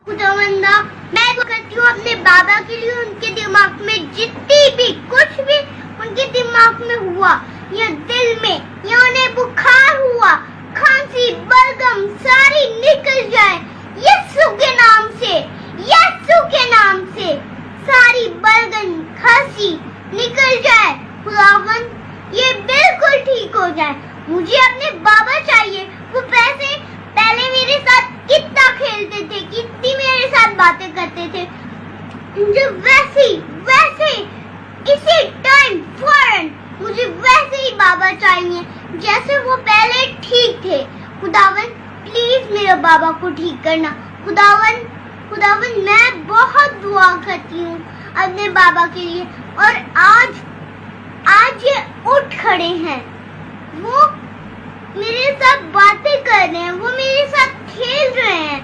खुदावंदा, मैं दुआ करती हूँ अपने बाबा के लिए, उनके दिमाग में जितनी भी कुछ भी उनके दिमाग में हुआ या दिल में या उन्हें बुखार हुआ, खांसी, बलगम सारी निकल जाए यीशु के नाम से, यीशु के नाम से सारी बलगम खांसी निकल जाए। खुदावंद, ये बिल्कुल ठीक हो जाए। मुझे अपने बाबा चाहिए। वो पहले मेरे साथ कितना खेलते थे, कितनी मेरे साथ बातें करते थे, मुझे वैसे इसी टाइम फौरन मुझे वैसे ही बाबा चाहिए जैसे वो पहले ठीक थे। खुदावंद, प्लीज मेरे बाबा को ठीक करना। खुदावंद, मैं बहुत दुआ करती हूँ अपने बाबा के लिए, और आज ये उठ खड़े हैं, वो मेरे साथ बातें कर रहे हैं, वो मेरे साथ खेल रहे हैं।